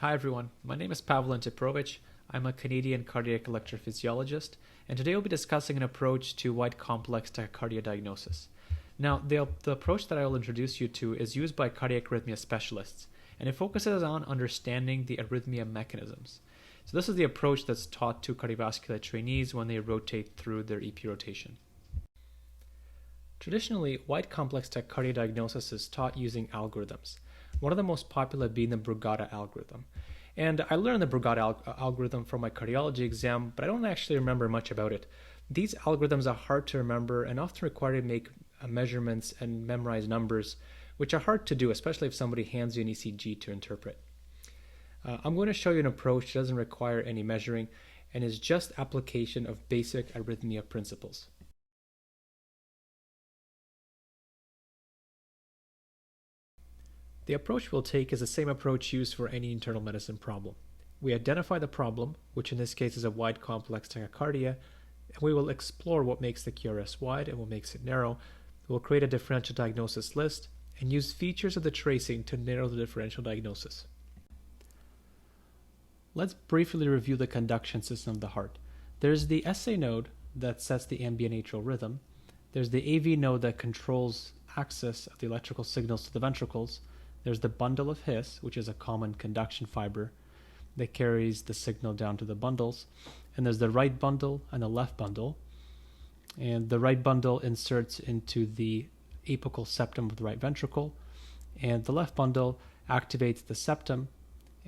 Hi everyone, my name is Pavel Antiprovich. I'm a Canadian cardiac electrophysiologist, and today we'll be discussing an approach to wide complex tachycardia diagnosis. Now, the approach that I will introduce you to is used by cardiac arrhythmia specialists, and it focuses on understanding the arrhythmia mechanisms. So this is the approach that's taught to cardiovascular trainees when they rotate through their EP rotation. Traditionally, wide complex tachycardia diagnosis is taught using algorithms, one of the most popular being the Brugada algorithm. And I learned the Brugada algorithm from my cardiology exam, but I don't actually remember much about it. These algorithms are hard to remember and often require to make measurements and memorize numbers, which are hard to do, especially if somebody hands you an ECG to interpret. I'm going to show you an approach that doesn't require any measuring and is just application of basic arrhythmia principles. The approach we'll take is the same approach used for any internal medicine problem. We identify the problem, which in this case is a wide complex tachycardia, and we will explore what makes the QRS wide and what makes it narrow. We'll create a differential diagnosis list and use features of the tracing to narrow the differential diagnosis. Let's briefly review the conduction system of the heart. There's the SA node that sets the ambient atrial rhythm. There's the AV node that controls access of the electrical signals to the ventricles. There's the bundle of His, which is a common conduction fiber that carries the signal down to the bundles. And there's the right bundle and the left bundle. And the right bundle inserts into the apical septum of the right ventricle. And the left bundle activates the septum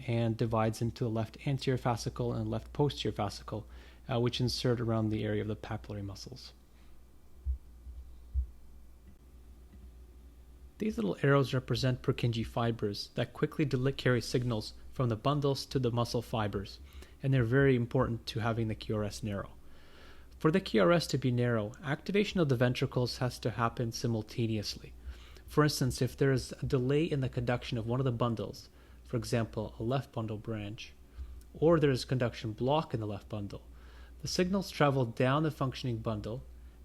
and divides into a left anterior fascicle and left posterior fascicle, which insert around the area of the papillary muscles. These little arrows represent Purkinje fibers that quickly carry signals from the bundles to the muscle fibers, and they're very important to having the QRS narrow. For the QRS to be narrow, activation of the ventricles has to happen simultaneously. For instance, if there is a delay in the conduction of one of the bundles, for example, a left bundle branch, or there is conduction block in the left bundle, the signals travel down the functioning bundle,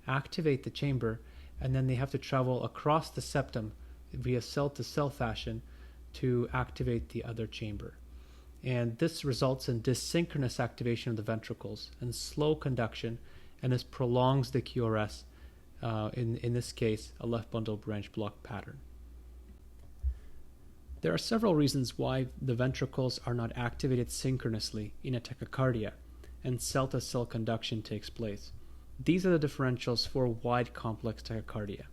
activate the chamber, and then they have to travel across the septum via cell-to-cell fashion to activate the other chamber. And this results in dysynchronous activation of the ventricles and slow conduction, and this prolongs the QRS, in this case, a left bundle branch block pattern. There are several reasons why the ventricles are not activated synchronously in a tachycardia, and cell-to-cell conduction takes place. These are the differentials for wide complex tachycardia.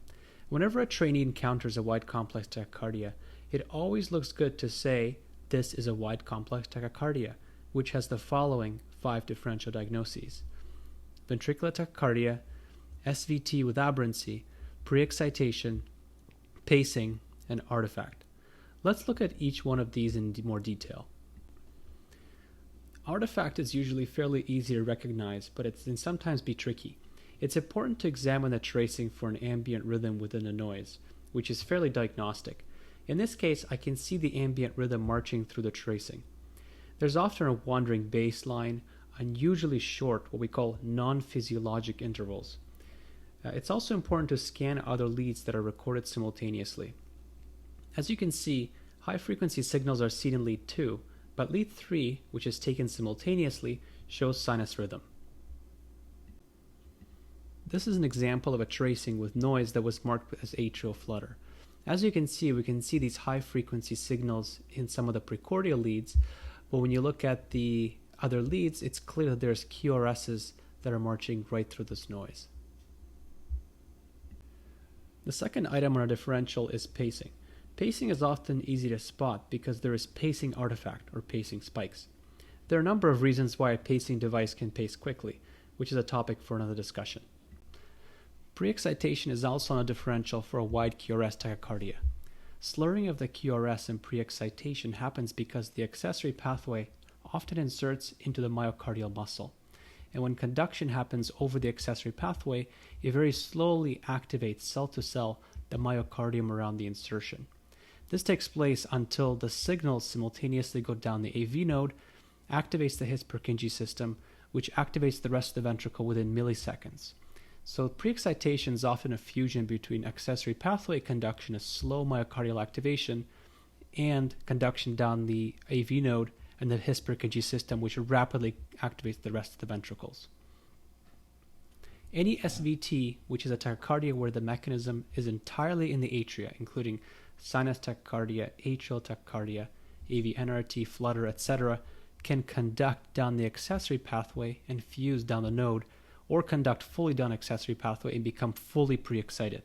Whenever a trainee encounters a wide complex tachycardia, it always looks good to say, this is a wide complex tachycardia, which has the following 5 differential diagnoses: ventricular tachycardia, SVT with aberrancy, pre-excitation, pacing, and artifact. Let's look at each one of these in more detail. Artifact is usually fairly easy to recognize, but it can sometimes be tricky. It's important to examine the tracing for an ambient rhythm within the noise, which is fairly diagnostic. In this case, I can see the ambient rhythm marching through the tracing. There's often a wandering baseline, unusually short, what we call non-physiologic intervals. It's also important to scan other leads that are recorded simultaneously. As you can see, high-frequency signals are seen in lead 2, but lead 3, which is taken simultaneously, shows sinus rhythm. This is an example of a tracing with noise that was marked as atrial flutter. As you can see, we can see these high-frequency signals in some of the precordial leads, but when you look at the other leads, it's clear that there's QRSs that are marching right through this noise. The second item on our differential is pacing. Pacing is often easy to spot because there is pacing artifact or pacing spikes. There are a number of reasons why a pacing device can pace quickly, which is a topic for another discussion. Pre-excitation is also on a differential for a wide QRS tachycardia. Slurring of the QRS in pre-excitation happens because the accessory pathway often inserts into the myocardial muscle. And when conduction happens over the accessory pathway, it very slowly activates cell-to-cell the myocardium around the insertion. This takes place until the signals simultaneously go down the AV node, activates the His-Purkinje system, which activates the rest of the ventricle within milliseconds. So pre-excitation is often a fusion between accessory pathway conduction, a slow myocardial activation, and conduction down the AV node and the his Purkinje system, which rapidly activates the rest of the ventricles. Any SVT, which is a tachycardia where the mechanism is entirely in the atria, including sinus tachycardia, atrial tachycardia, AV NRT, flutter, etc., can conduct down the accessory pathway and fuse down the node, or conduct fully down accessory pathway and become fully pre-excited.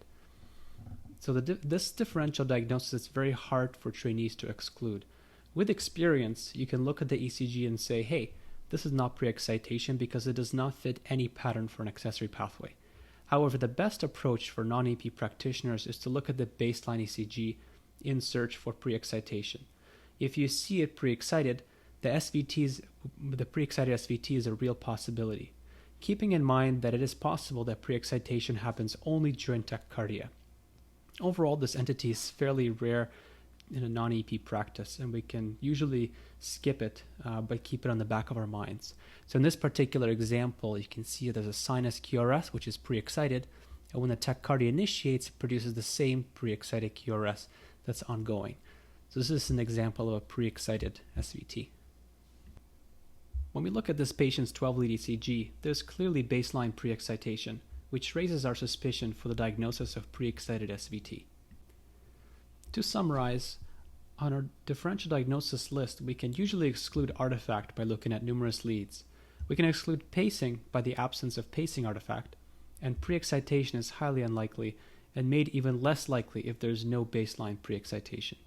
So this differential diagnosis is very hard for trainees to exclude. With experience, you can look at the ECG and say, hey, this is not pre-excitation because it does not fit any pattern for an accessory pathway. However, the best approach for non-EP practitioners is to look at the baseline ECG in search for pre-excitation. If you see it pre-excited, the pre-excited SVT is a real possibility, keeping in mind that it is possible that pre-excitation happens only during tachycardia. Overall, this entity is fairly rare in a non-EP practice, and we can usually skip it, but keep it on the back of our minds. So in this particular example, you can see there's a sinus QRS, which is pre-excited, and when the tachycardia initiates, it produces the same pre-excited QRS that's ongoing. So this is an example of a pre-excited SVT. When we look at this patient's 12-lead ECG, there's clearly baseline pre-excitation, which raises our suspicion for the diagnosis of pre-excited SVT. To summarize, on our differential diagnosis list, we can usually exclude artifact by looking at numerous leads. We can exclude pacing by the absence of pacing artifact, and pre-excitation is highly unlikely and made even less likely if there's no baseline pre-excitation.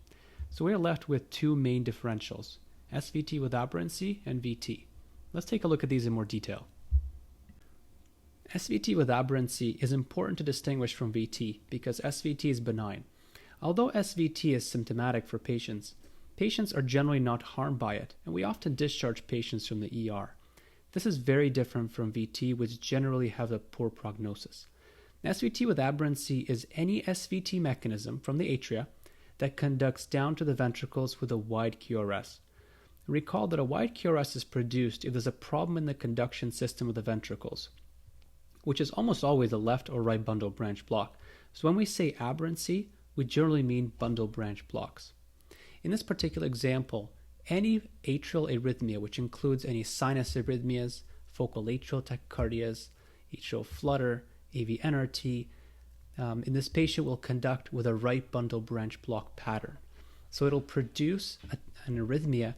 So we're left with two main differentials, SVT with aberrancy and VT. Let's take a look at these in more detail. SVT with aberrancy is important to distinguish from VT because SVT is benign. Although SVT is symptomatic for patients, patients are generally not harmed by it, and we often discharge patients from the ER. This is very different from VT, which generally have a poor prognosis. SVT with aberrancy is any SVT mechanism from the atria that conducts down to the ventricles with a wide QRS. Recall that a wide QRS is produced if there's a problem in the conduction system of the ventricles, which is almost always a left or right bundle branch block. So when we say aberrancy, we generally mean bundle branch blocks. In this particular example, any atrial arrhythmia, which includes any sinus arrhythmias, focal atrial tachycardias, atrial flutter, AV NRT, in this patient will conduct with a right bundle branch block pattern. So it'll produce an arrhythmia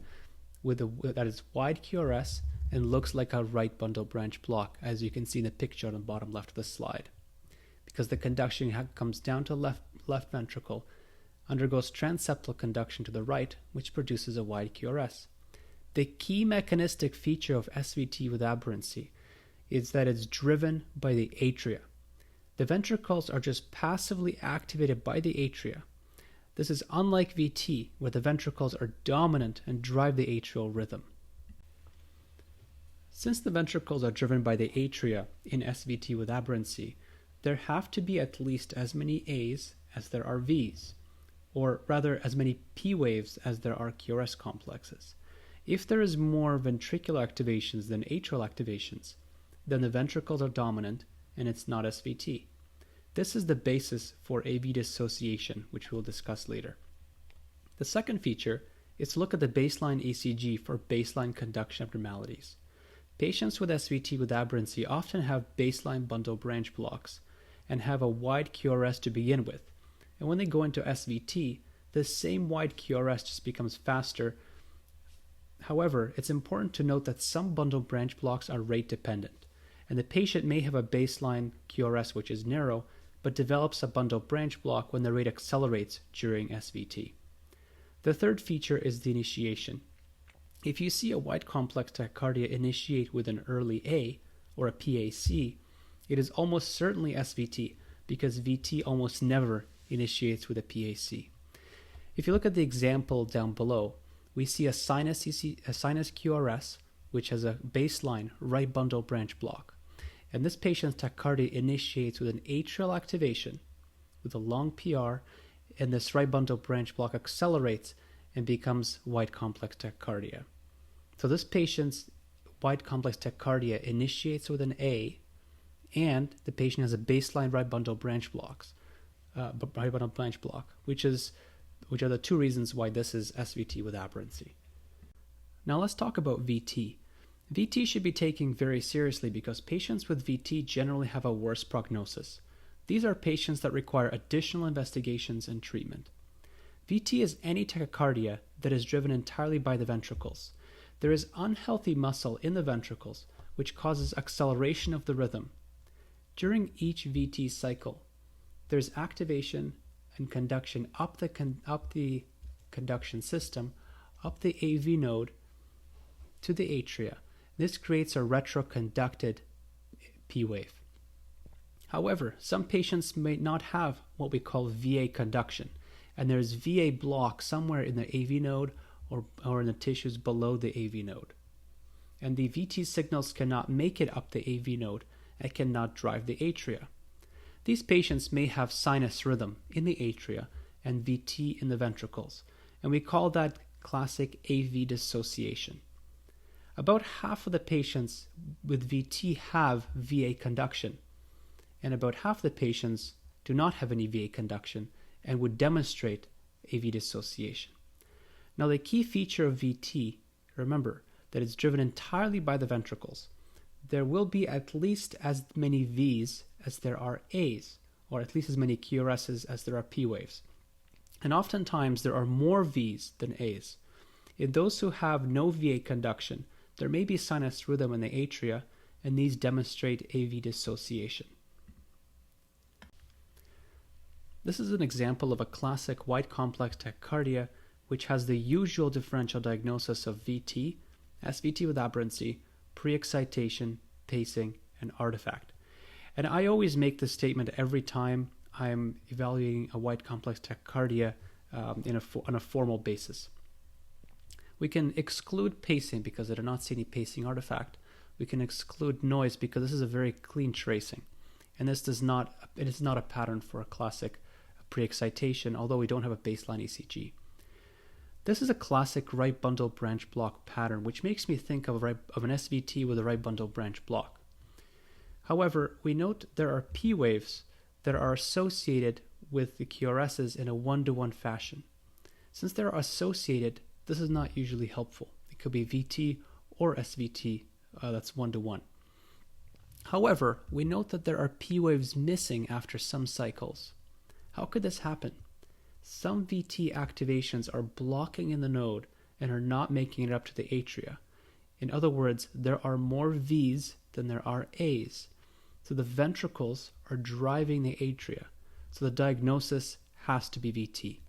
that is wide QRS and looks like a right bundle branch block, as you can see in the picture on the bottom left of the slide. Because the conduction comes down to left ventricle, undergoes transseptal conduction to the right, which produces a wide QRS. The key mechanistic feature of SVT with aberrancy is that it's driven by the atria. The ventricles are just passively activated by the atria. This is unlike VT, where the ventricles are dominant and drive the atrial rhythm. Since the ventricles are driven by the atria in SVT with aberrancy, there have to be at least as many A's as there are V's, or rather as many P waves as there are QRS complexes. If there is more ventricular activations than atrial activations, then the ventricles are dominant and it's not SVT. This is the basis for AV dissociation, which we'll discuss later. The second feature is to look at the baseline ECG for baseline conduction abnormalities. Patients with SVT with aberrancy often have baseline bundle branch blocks and have a wide QRS to begin with. And when they go into SVT, the same wide QRS just becomes faster. However, it's important to note that some bundle branch blocks are rate dependent, and the patient may have a baseline QRS which is narrow, but develops a bundle branch block when the rate accelerates during SVT. The third feature is the initiation. If you see a wide complex tachycardia initiate with an early A, or a PAC, it is almost certainly SVT, because VT almost never initiates with a PAC. If you look at the example down below, we see a sinus QRS, which has a baseline right bundle branch block. And this patient's tachycardia initiates with an atrial activation with a long PR, and this right bundle branch block accelerates and becomes wide complex tachycardia. So this patient's wide complex tachycardia initiates with an A, and the patient has a baseline right bundle branch block, which are the two reasons why this is SVT with aberrancy. Now let's talk about VT. VT should be taken very seriously because patients with VT generally have a worse prognosis. These are patients that require additional investigations and treatment. VT is any tachycardia that is driven entirely by the ventricles. There is unhealthy muscle in the ventricles which causes acceleration of the rhythm. During each VT cycle, there is activation and conduction up the conduction system, up the AV node to the atria. This creates a retroconducted P wave. However, some patients may not have what we call VA conduction, and there's VA block somewhere in the AV node or in the tissues below the AV node. And the VT signals cannot make it up the AV node and cannot drive the atria. These patients may have sinus rhythm in the atria and VT in the ventricles, and we call that classic AV dissociation. About half of the patients with VT have VA conduction, and about half the patients do not have any VA conduction and would demonstrate AV dissociation. Now, the key feature of VT, remember that it's driven entirely by the ventricles. There will be at least as many V's as there are A's, or at least as many QRS's as there are P waves. And oftentimes there are more V's than A's. In those who have no VA conduction, there may be sinus rhythm in the atria, and these demonstrate AV dissociation. This is an example of a classic wide complex tachycardia which has the usual differential diagnosis of VT, SVT with aberrancy, pre-excitation, pacing, and artifact. And I always make this statement every time I'm evaluating a wide complex tachycardia on a formal basis. We can exclude pacing because I do not see any pacing artifact. We can exclude noise because this is a very clean tracing. And it is not a pattern for a classic pre-excitation, although we don't have a baseline ECG. This is a classic right bundle branch block pattern, which makes me think of an SVT with a right bundle branch block. However, we note there are P waves that are associated with the QRSs in a one-to-one fashion. Since they're associated, this is not usually helpful. It could be VT or SVT that's one-to-one. However, we note that there are P waves missing after some cycles. How could this happen? Some VT activations are blocking in the node and are not making it up to the atria. In other words, there are more V's than there are A's. So the ventricles are driving the atria. So the diagnosis has to be VT.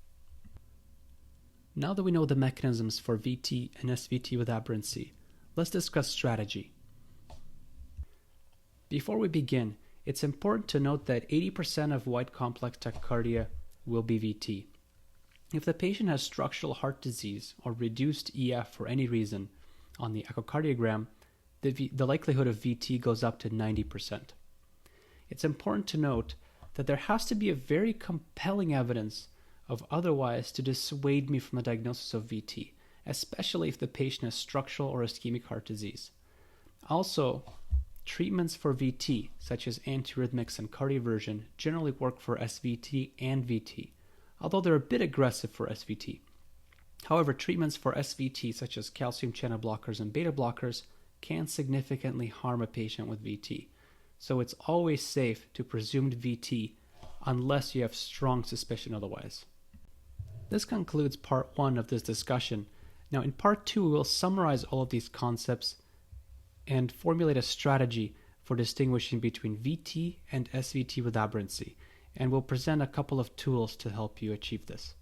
Now that we know the mechanisms for VT and SVT with aberrancy, let's discuss strategy. Before we begin, it's important to note that 80% of wide complex tachycardia will be VT. If the patient has structural heart disease or reduced EF for any reason on the echocardiogram, the likelihood of VT goes up to 90%. It's important to note that there has to be a very compelling evidence of otherwise to dissuade me from the diagnosis of VT, especially if the patient has structural or ischemic heart disease. Also, treatments for VT, such as antiarrhythmics and cardioversion, generally work for SVT and VT, although they're a bit aggressive for SVT. However, treatments for SVT, such as calcium channel blockers and beta blockers, can significantly harm a patient with VT. So it's always safe to presume VT unless you have strong suspicion otherwise. This concludes part 1 of this discussion. Now in part 2, we will summarize all of these concepts and formulate a strategy for distinguishing between VT and SVT with aberrancy, and we'll present a couple of tools to help you achieve this.